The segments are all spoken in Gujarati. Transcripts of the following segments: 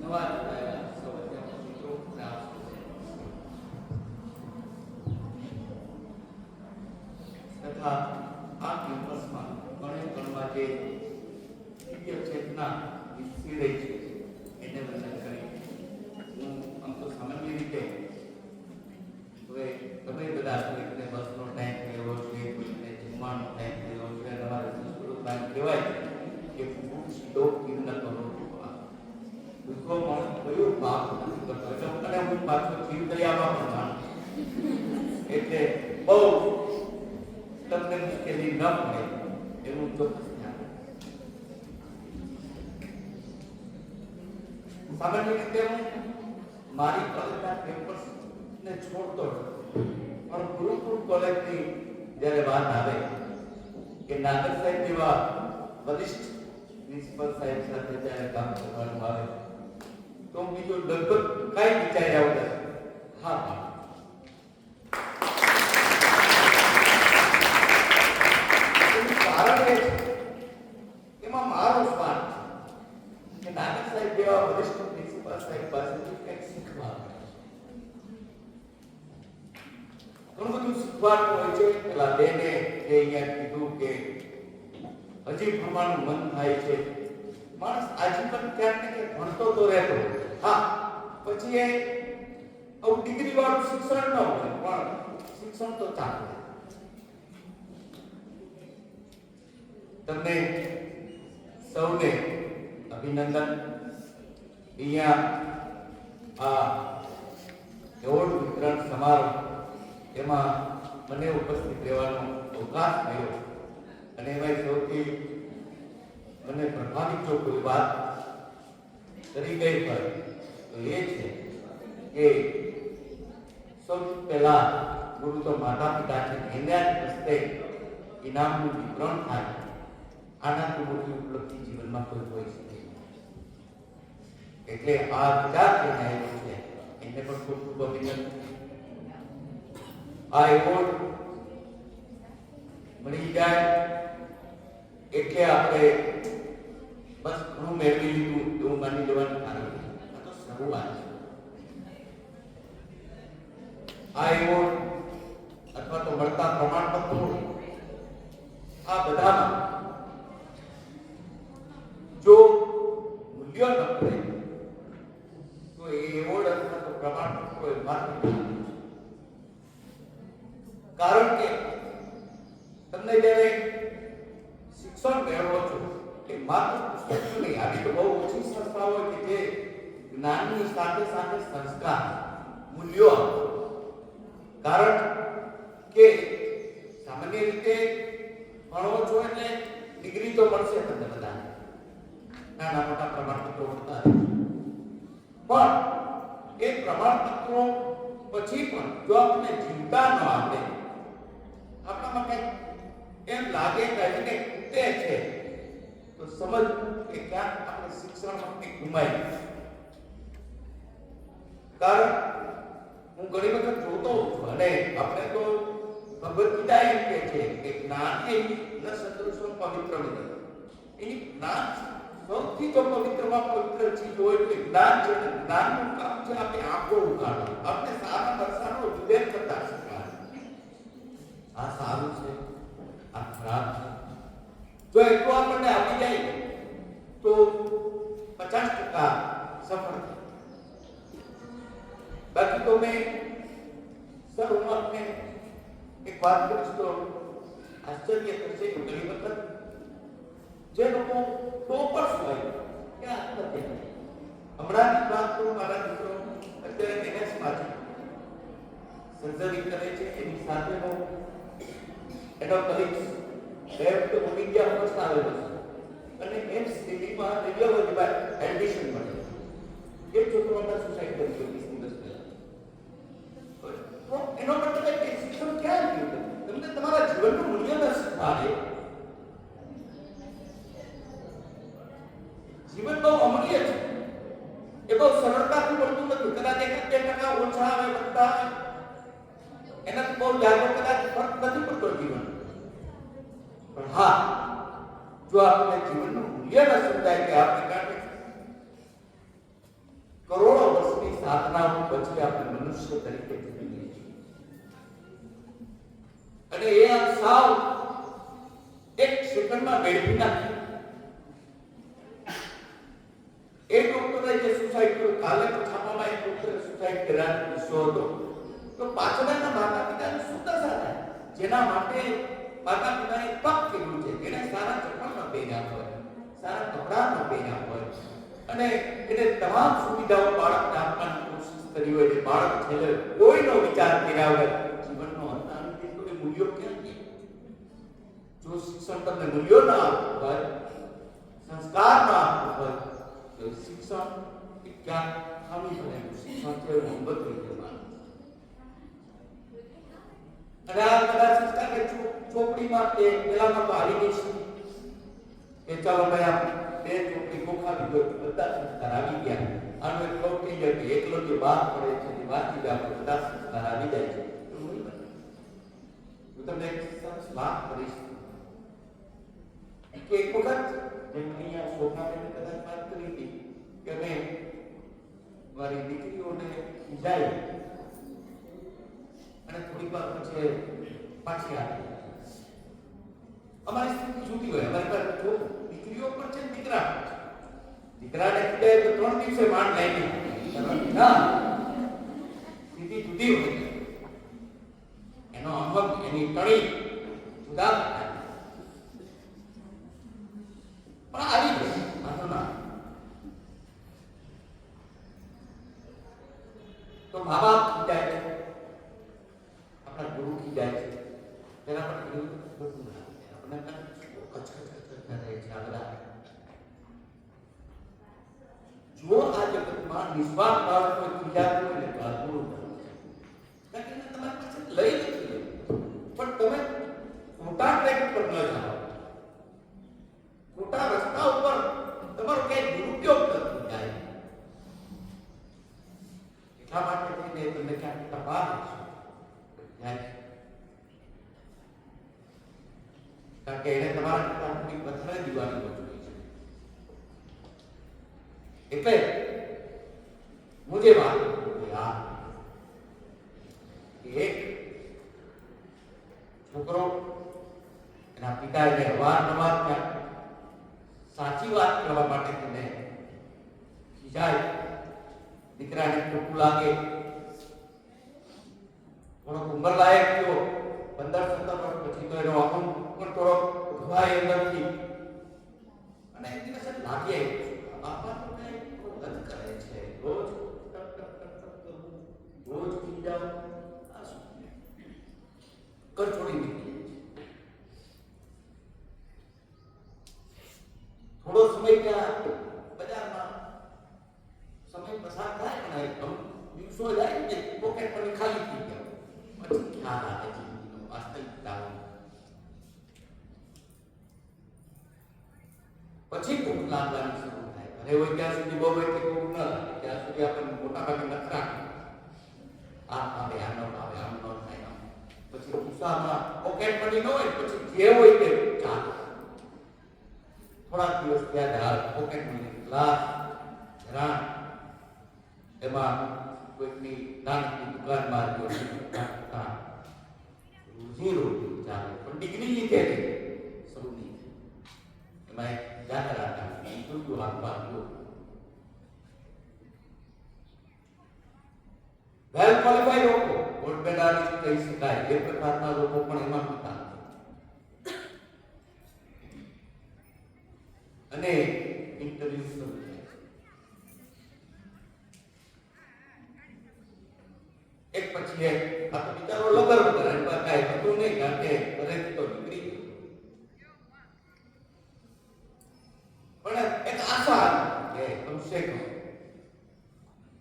નવા જોડાયેલા સૌ અધ્યાપક મિત્રો અને આપ સૌ તથા આ કેમ્પસમાં કણમાં જે દિવ્ય ચેતના વિકસી રહી છે એને વંદન કરી હું આમ તો સામાન્ય રીતે હવે તમે બધા કોઈને બસનો ટાઈમ થયેલો છે, કોઈને જમવાનો ટાઈમ થયેલો છે, તમારે સંસ્કૃત ટાઈમ કહેવાય કે ખૂબ સીધો કિન્ન કરો દુઃખો માણસ કયો પાપ નથી કરતો એટલે અને હું પાછો જીવ દયામાં પણ માનું એટલે બહુ તમને મુશ્કેલી ન પડે એવું ચોક્કસ ધ્યાન. સામાન્ય રીતે હું મારી કોલેજના કેમ્પસને છોડતો પણ ગુરુકુળ કોલેજની જ્યારે વાત આવે કે નાગર સાહેબ જેવા વરિષ્ઠ પ્રિન્સિપલ સાહેબ સાથે જ્યારે કામ કરવાનું આવે તો બીજું લગભગ કઈ વિચાર્યા વગર હા કારણ એ છે એમાં મારો સ્વાર્થ છે કે નાગર સાહેબ જેવા વરિષ્ઠ પ્રિન્સિપલ સાહેબ પાસેથી કંઈક શીખવા ઘણું બધું શીખવાનું હોય છે. પેલા બેને જે અહીંયા કીધું કે હજી ભણવાનું મન થાય છે. માણસ આજીવન ક્યાંક ને ક્યાંક ભણતો તો રહેતો હા પછી એ ડિગ્રી વાળું શિક્ષણ ન હોય પણ શિક્ષણ તો ચાલે. તમને સૌને અભિનંદન. અહીંયા આ એવોર્ડ વિતરણ સમારોહ એમાં મને ઉપસ્થિત રહેવાનો અવકાશ મળ્યો અને એમાં સૌથી મને પ્રભાવિત જો કોઈ વાત કરી ગઈ હોય તો એ છે કે સૌથી પહેલા ગુરુ તો માતા પિતા છે, એના જ હસ્તે ઇનામનું વિતરણ થાય. આનાથી મોટી ઉપલબ્ધિ જીવનમાં કોઈ હોઈ શકે એટલે આ વિચાર થઈને આવ્યો છે એને પણ ખૂબ ખૂબ અભિનંદન. આ એવોર્ડ મળી જાય એટલે આપણે બસ ઘણું મેળવી લીધું એવું માની લેવાનું કારણ આ તો શરૂઆત છે. આ એવોર્ડ અથવા તો મળતા પ્રમાણપત્રો આ બધામાં જો મૂલ્ય ન પડે તો એ એવોર્ડ અથવા તો પ્રમાણપત્રો એ માત્ર કારણ કે તમને જ્યારે શિક્ષણ મેળવો છો એ માત્ર પુસ્તક નહીં. આવી તો બહુ ઓછી સંસ્થાઓ હોય કે જે જ્ઞાનની સાથે સાથે સંસ્કાર મૂલ્યો કારણ કે સામાન્ય રીતે ભણો છો એટલે ડિગ્રી તો મળશે તમને બધા નાના મોટા પ્રમાણપત્રો મળતા પણ એ પ્રમાણપત્રો પછી પણ જો આપણે ચિંતા ન આપે આપણામાં કંઈક એમ લાગે કે એને ખૂટે છે તો સમજ કે ક્યાંક આપણે શિક્ષણમાં કંઈક ગુમાઈ. કારણ હું ઘણી વખત જોતો છું અને આપણે તો ભગવદ ગીતા એમ કહે છે કે જ્ઞાન એ ન સદૃશો પવિત્ર વિદ્ય. એની જ્ઞાન સૌથી જો પવિત્રમાં પવિત્ર ચીજ હોય તો જ્ઞાન છે. જ્ઞાનનું કામ છે આપણે આંખો ઉગાડો, આપણે સારા વરસાદનો વિવેક કરતા શીખવા. આ સારું છે, આ ખરાબ છે. જો એટલું આપણને આપી જાય તો 50% સફળ થાય. બાકી તો મેં સર હું આપને એક વાત કરીશ તો આશ્ચર્ય થશે કે ઘણી વખત જે લોકો ટોપર્સ હોય એ આત્મહત્યા. હમણાં જ વાત કરું, મારા મિત્રો અત્યારે NS-માં છે, સર્જરી કરે છે. એની સાથેનો એનો કલીગ્સ બે વખતે ઇન્ડિયા ફર્સ્ટ આવેલો છે અને એમ્સ દિલ્હીમાં રેડિયોલોજીમાં એડમિશન મળે. એ છોકરોના સુસાઇડ કરી ગયો 20 દિવસ પહેલા. તો એનો મતલબ કે શિક્ષણ ક્યાં ગયું? તમને તમારા જીવનનું મૂલ્ય ન શીખવાડે. જીવન બહુ અમૂલ્ય છે, એ બહુ સરળતાથી મળતું નથી. કદાચ 1-2% ઓછા આવે વધતા આવે એનાથી બહુ જાજો કદાચ ફરક નથી પડતો જીવન. પણ હા જો આપણે જીવનનું મૂલ્ય ન સમજાય કે આપણે કાંઈ માનવ પછી આપણે મનુષ્ય તરીકે જીવીએ છીએ અને એ સાવ એક સેકન્ડમાં મેળવી નાખી. એ ડોક્ટરે જે સુસાઇડ કર્યું, કાલે છાપામાં એક ડોક્ટરે સુસાઇડ કર્યાનો કિસ્સો હતો. તો પાછળના માતા પિતાને શું દશા થાય, જેના માટે માતા પિતાએ તપ કર્યું છે, જેને સારા ચપ્પલ ન પહેર્યા હોય, સારા કપડા ન પહેર્યા હોય અને એને તમામ સુવિધાઓ બાળકને આપવાની કોશિશ કરી હોય, જે બાળક છેલ્લે કોઈનો વિચાર કર્યા વગર જીવનનો અંત આવી દે, તો એ મૂલ્યો ક્યાં છે? જો શિક્ષણ તમને મૂલ્યો ના આપવું હોય, સંસ્કાર ના આપવું હોય, તો શિક્ષણ એ ક્યાં ખામી ભરેલું શિક્ષણ છે એવું અંગત રીતે માનું. અને આ બધા સંસ્કાર કે ચોપડીમાં કે પેલામાં તો આવી ગઈ છે કે ચાલો ભાઈ આ બે ચોપડી ગોખાવી દો, બધા સંસ્કાર આવી ગયા. આનો એક ચોપડી છે કે એકલો જે બાદ પડે છે એ વાંચી દે, આપણે બધા સંસ્કાર આવી જાય છે. હું તમને એક સરસ વાત કરીશ કે એક વખત જેમ અહીંયા શોભાબેને કદાચ વાત કરી હતી કે અમે મારી દીકરીઓને ખીજાઈ અને થોડીક વાર પછી પાછી આવી. અમારી સ્થિતિ જુદી હોય. અમારી પાસે જો દીકરીઓ પણ છે, દીકરાને ખીજાય તો 3 દિવસે માંડ લાગી ના, સ્થિતિ જુદી હોય. એનો અમલ, એની કણી જુદા થાય. પણ આવી ગઈ વાંધો ના. તો મા બાપ ખીજાય છે, આપણા ગુરુ ખીજાય છે, તેના પર આપણે જો આ જગતમાં નિસ્વાર્થ ભાવ કોઈ ખીજાતું હોય ને તો આ ગુરુ ધર્મ છે. કારણ કે તમારી પાસે લઈ નથી, પણ તમે ખોટા ટ્રેક પર ન જાઓ, ખોટા રસ્તા ઉપર તમારો ક્યાંય દુરુપયોગ નથી થાય. એટલા માટે થઈને તમને ક્યાંક તપાસ જાય છે. કારણ કે એને તમારા કરતા થોડી પથરાઈ દીવાની વસ્તુ છે. એટલે મુજે વાત એક છોકરો એના પિતાને અવારનવાર સાચી વાત કરવા માટે તેને ખીજાય, દીકરાને ખોટું લાગે, થોડો ઉંમર લાયક થયો, 15-17 વર્ષ પછી તો એનો અહમ પણ થોડો ઘવાય અંદરથી અને એક દિવસે લાગે બાપા તો કઈ રદ કરે છે, રોજ રોજ ખીજાવ, આ શું કર છોડી નીકળી. થોડો સમય ત્યાં બજારમાં સમય પસાર થાય ને, દિવસો જાય ને, પોકેટ પર ખાલી થઈ ગયા, પછી ખ્યાલ આવે જિંદગીનો વાસ્તવિકતા. પછી ભૂખ લાગવાની શરૂ થાય. અને હોય ત્યાં સુધી બહુ એટલે ભૂખ ન લાગે, ત્યાં સુધી આપણને મોટા ભાગે નખરા આમ આવે, આમ ન આવે, આમ ન થાય. પછી ખિસ્સામાં પોકેટ મની ન હોય, પછી જે હોય તે ચાલે. થોડા દિવસ ત્યાં પોકેટ મની ગ્લાસ હેરાન, એમાં કોઈકની નાની દુકાનમાં રોજી રોટી ચાલે, પણ ડિગ્રી લીધે સૌની એમાં એક જાહેરાત આવી, જોયું આપવાનું વેલ ક્વોલિફાઈડ લોકો, ગોલ્ડ મેડાલિસ્ટ કહી શકાય એ પ્રકારના લોકો પણ એમાં હતા. અને ઇન્ટરવ્યુ શરૂ થયા. એક પછી એક આ તો બિચારો લગર વગર એમ કાંઈ હતું નહીં, કારણ કે ઘરેથી તો નીકળી ગયો. પણ એક આશા કે કમસે કમ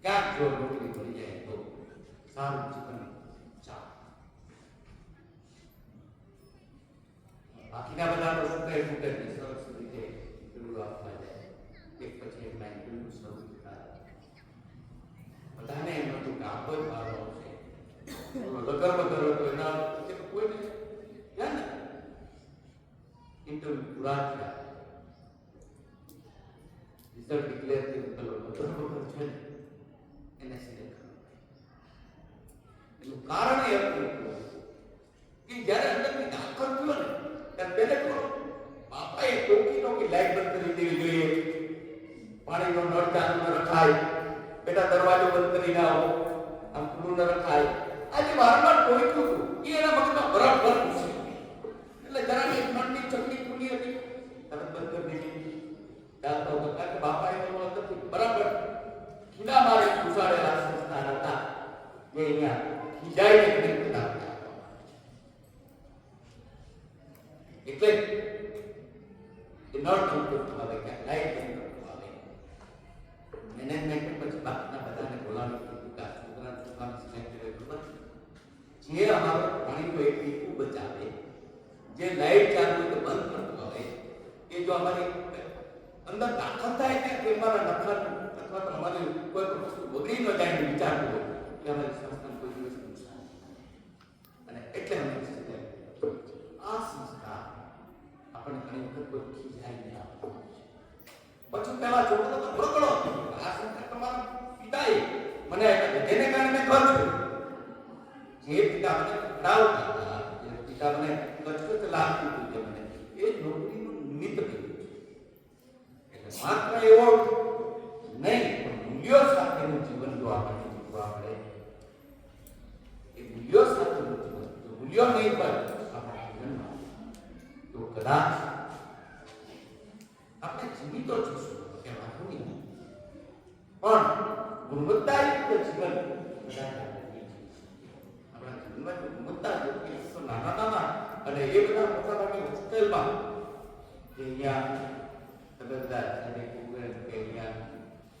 ક્યાંક જો નોકરી મળી જાય તો સારું જીવન ચાલે. બાકીના બધા તો સુટે ફૂટે સરસ રીતે પેલું આપવા જાય. એક પછી એક લાઈન પેલું શરૂ થાય. બધાને એમ હતું કે આપણો જ વારો આવશે. લગર વગર હતો એના કોઈને ધ્યાન નથી. ઇન્ટરવ્યુ પૂરા થયા, રિઝલ્ટ ડિક્લેર થયું, પેલો લગર વગર છે ને એને સિલેક્ટ કર્યો. બેટા દરવાજો બંધ કરીને આવો, આમ ખુલ્લું ન રખાય. આજે વારંવાર ટોક્યું હતું, એ એના મગજમાં બરાબર ઘૂસી ગયું. એટલે જરા એક મનની ચકલી ખુલી હતી, તરત બંધ કરી દીધી. ચાલતો હતો કારણ કે બાપા એ બોલવા નથી બરાબર ખીલા મારે ઘુસાડેલા સંસ્થાન હતા જે અહીંયા ખીજાઈને કરી દીધા. એટલે એ નળ થતું આવે ક્યાંક લાઈટ થતું આવે. મેનેજમેન્ટ પછી બાકીના બધાને બોલાવી દીધું કે આ છોકરા છોકરાને સિલેક્ટ કર્યો જે અમારો પાણીનો એક ટીપું બચાવે, જે લાઈટ ચાલુ હોય તો બંધ કરતું આવે, એ જો અમારી અંદર દાખલ થાય કે અમારા નફાનું અથવા તો અમારી કોઈ પણ વસ્તુ બગડી ન જાય ને વિચારવું હોય કે અમારી સંસ્થાને કોઈ દિવસ નુકસાન. અને એટલે અમે આ સંસ્થા આપણને ઘણી વખત કોઈ ખીજાઈને આપતું પછી પેલા છોકરો તો બગડો આ સંસ્થા તમારા પિતાએ મને જેને કારણે મેં કર્યું જે પિતા મને ખવડાવતા હતા, જે પિતા મને કચકચ લાગતું હતું, જે મને એ નોકરીનું નિમિત્ત બન્યું. એટલે માત્ર એવો નહીં પણ મૂલ્યો સાથેનું જીવન જો આપણે જીવવા પડે, એ મૂલ્યો સાથેનું જીવન જો મૂલ્યો નહીં હોય આપણા જીવનમાં તો કદાચ આપણે જીવિતો જઈશું કે વાંધો નહીં, પણ ગુણવત્તાયુક્ત જીવન કદાચ નાના નાના અને એ બધા મોટા ભાગે હોસ્ટેલમાં જે અહીંયા તબેદાર અને કે અહીંયા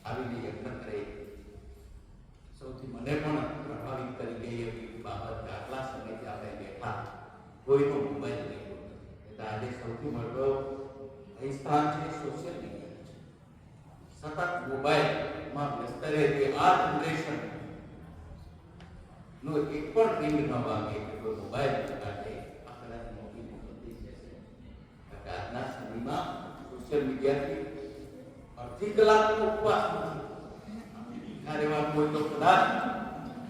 આવીને યજ્ઞ કરે, સૌથી મને પણ પ્રભાવિત કરી ગઈ એવી બાબત કે આટલા સમયથી આપણે બેઠા કોઈનો મોબાઈલ નહીં હોય. એટલે આજે સૌથી મોટો સ્થાન છે સોશિયલ મીડિયા છે. સતત મોબાઈલમાં વ્યસ્ત રહે તે આ જનરેશન નો એક પણ રિંગ ન વાગે કે કોઈ મોબાઈલ કાઢે આખલા મોટી મોટી જશે. આજના સમયમાં સોશિયલ મીડિયાથી અડધી કલાકનો ઉપવાસ નથી. રહેવાનું હોય તો કદાચ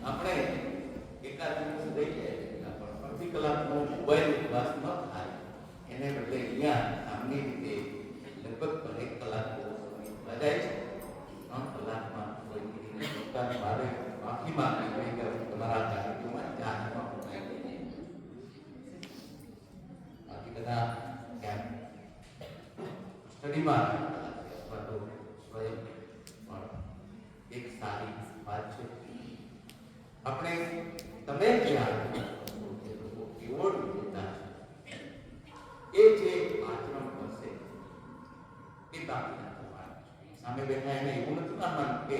આપણે એકાદ દિવસ લઈ જાય પણ અડધી કલાકનો મોબાઈલ ઉપવાસ ન થાય. એને બદલે અહીંયા સામાન્ય રીતે લગભગ 1 કલાકનો સમય જાય છે. 3 કલાકમાં કોઈ પોતાની બારે માફી માંગી હોય કે તમારા કાર્યક્રમમાં જાહેરમાં બાકી બધા કેમ સ્ટડીમાં અથવા તો સ્વયં પણ એક સારી વાત છે. આપણે તમે જ્યાં એવોર્ડ વિજેતા એ જે આચરણ કરશે એ બાકી સામે બેઠા એને એવું નથી માનવાનું કે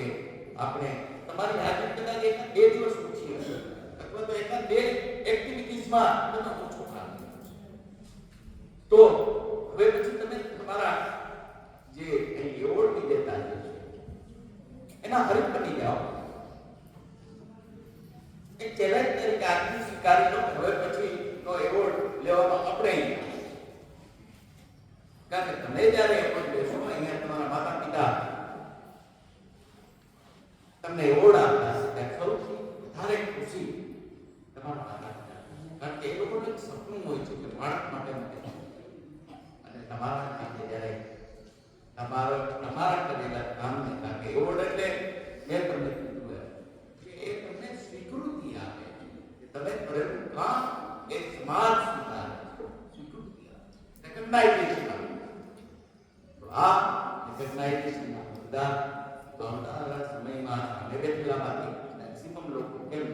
આપણે તમારી હાજર કદાચ એક 2 દિવસ ઓછી હશે અથવા તો એકાદ 2 એક્ટિવિટીઝમાં તમે ઓછો કામ કર્યો છે તો હવે પછી તમે તમારા જે એવોર્ડ વિજેતા છે એના હરીફ બની જાઓ. એક ચેલેન્જ તરીકે આજની સ્વીકારી લો. હવે પછી નો એવોર્ડ લેવામાં આપણે કારણ કે તમે જ્યારે એવોર્ડ લેશો અહીંયા તમારા માતા પિતા તમને એવોર્ડ આપતા હશે સૌથી વધારે ખુશી તમારા માતા પિતા, કારણ કે એ લોકોનું એક સપનું હોય છે કે બાળક માટે અને તમારા માટે જ્યારે તમારા કરેલા કામને કારણ કે એવોર્ડ એટલે મેં તમને કીધું કે એ તમને સ્વીકૃતિ આપે કે તમે કરેલું કામ એ સમાજ સુધારે, સ્વીકૃતિ આપે, રેકગ્નાઇઝેશન આપે. તો આ રેકગ્નાઇઝેશનના મુદ્દા આવનારા સમયમાં સામે બેઠેલામાંથી મેક્સિમમ લોકો કેમ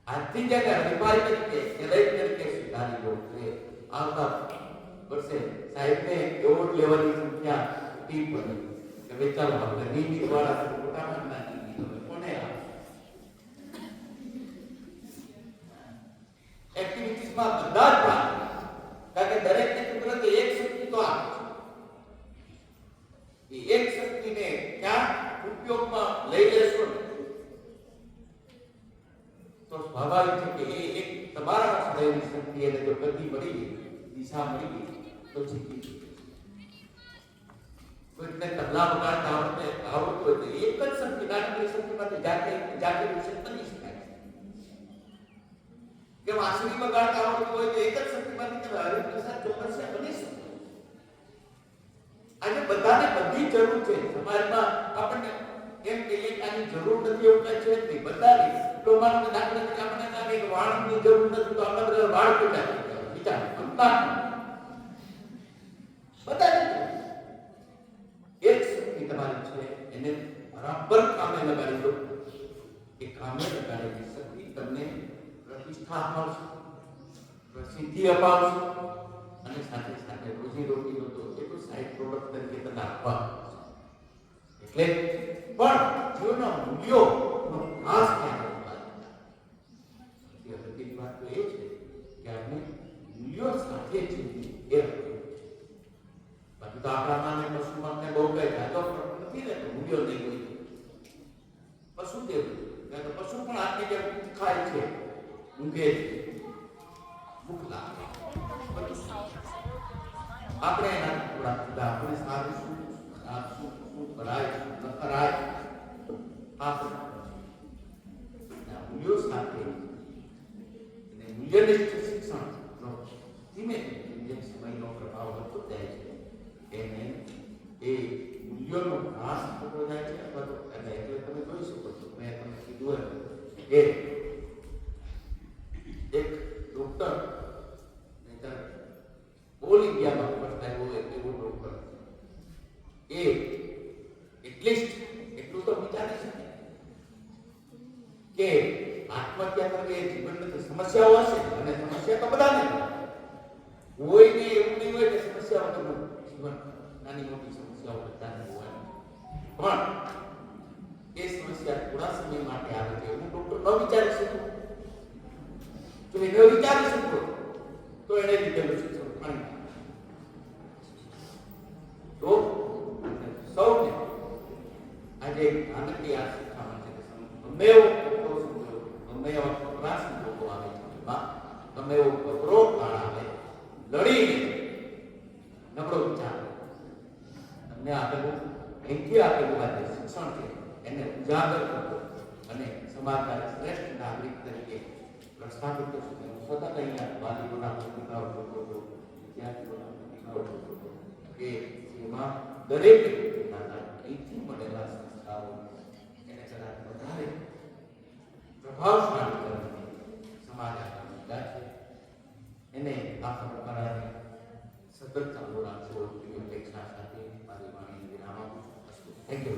આજથી જ્યારે હરીફાઈ તરીકે ચેલેન્જ તરીકે સ્વીકારી લો કે આવતા વર્ષે સાહેબને એવોર્ડ લેવાની સંખ્યા ટી બની કે ભાઈ ચાલો આપણે નિયમિત વાળા મોટા ભાગના નિયમિત હવે કોને આવે એક્ટિવિટીઝમાં બધા જ ભાગ, કારણ કે દરેકને કુદરતે એક શક્તિ તો આપે છે. એ એક શક્તિને ક્યાં ઉપયોગમાં લઈ લેશો તો સ્વાભાવિક છે કે એ એક તમારા શરીરની શક્તિ એને જો ગતિ મળી ગઈ, દિશા મળી ગઈ તો જીતી જશે. કોઈને તબલા વગાડતા આવડતું હોય તો એક જ શક્તિ નાનકડી શક્તિમાંથી જાતે વિશે બની શકાય કે વાંસળી વગાડતા આવડતું હોય તો એક જ શક્તિમાંથી તમે હરિપ્રસાદ ચોક્કસ બની શકો. આજે બધાને બધી જરૂર છે. સમાજમાં આપણને એમ કહીએ કે આની જરૂર નથી એવું કઈ છે જ નહીં. બતાવી તો માત્ર દાખલા તરીકે આપણે લાગે કે વાળની જરૂર નથી તો આપણે બધા વાળ કીધા વિચાર બતાવી એક શક્તિ તમારી છે એને બરાબર કામે લગાડી દો. એ કામે લગાડેલી શક્તિ તમને પ્રતિષ્ઠા અપાવશે, પ્રસિદ્ધિ અપાવશે અને સાથે સાથે રોજીરોટીનો તો એટલું સાઈડ પ્રોડક્ટ તરીકે તમને આપવા. એટલે પણ જીવનના મૂલ્યોનો નાશ ક્યાં અગત્યની વાત તો એ છે કે આપણે મૂલ્યો સાથે જીવવું એ બાકી તો આપણામાં ને પશુમાં ને બહુ કઈ જાજો નથી રહેતો. મૂલ્યો નહીં હોય પશુ દેવું તો પશુ પણ આટલી જેમ ખાય છે, ઊંઘે છે, ભૂખ લાગે, આપણે એના થોડા જુદા આપણે સારું શું ખરાબ શું કરાય ન કરાય આપણે મૂલ્યો સાથે અને મૂલ્યનિષ્ઠ શિક્ષણ ધીમે ધીમે સમયનો પ્રભાવ વધતો જાય છે એને એ મૂલ્યોનો નાશ થતો જાય છે. અથવા તો એટલે તમે જોઈ શકો છો મેં તમને કીધું કે એક ડોક્ટર ઓલ ઇન્ડિયામાં ફર્સ્ટ આવ્યો એવો ડોક્ટર એ એટલીસ્ટ એટલું તો વિચારી શકે કે આત્મહત્યા કરવી એ જીવનની સમસ્યાઓ હશે અને સમસ્યા તો બધાને કોઈને એવું નહીં હોય કે સમસ્યા વગરનું જીવન. નાની મોટી સમસ્યાઓ બધાને હોય પણ એ સમસ્યા થોડા સમય માટે આવે છે એવું ડોક્ટર ન વિચારી શકતો. જો એ ન વિચારી શકતો તો એને લીધેલું શિક્ષણ પાણી તો સૌને આજે નાનકડી આ શિક્ષામાં છે ગમે એવો કપરો સમજો, ગમે એવા કપરા સંજોગો આવે જીવનમાં, ગમે એવો કપરો કાળ આવે લડીને નબળો વિચાર તમને આપેલું અહીંથી આપેલું આ જે શિક્ષણ છે એને ઉજાગર કરવો અને સમાજના શ્રેષ્ઠ નાગરિક તરીકે પ્રસ્થાપિત કરશો. સતત અહીંયા વાલીઓના પ્રતિભાવ જોતો હતો, વિદ્યાર્થીઓના પ્રતિભાવ જોતો હતો કે જેમાં દરેક અહીંથી મળેલા સંસ્થાઓ એને કદાચ વધારે પ્રભાવશાળી કરીને સમાજ આગળ વધ્યા છે. એને આ પરંપરાને સતત ચાલુ રાખવો એવી અપેક્ષા સાથે મારી વાણીને વિરામ આપું છું. Thank you.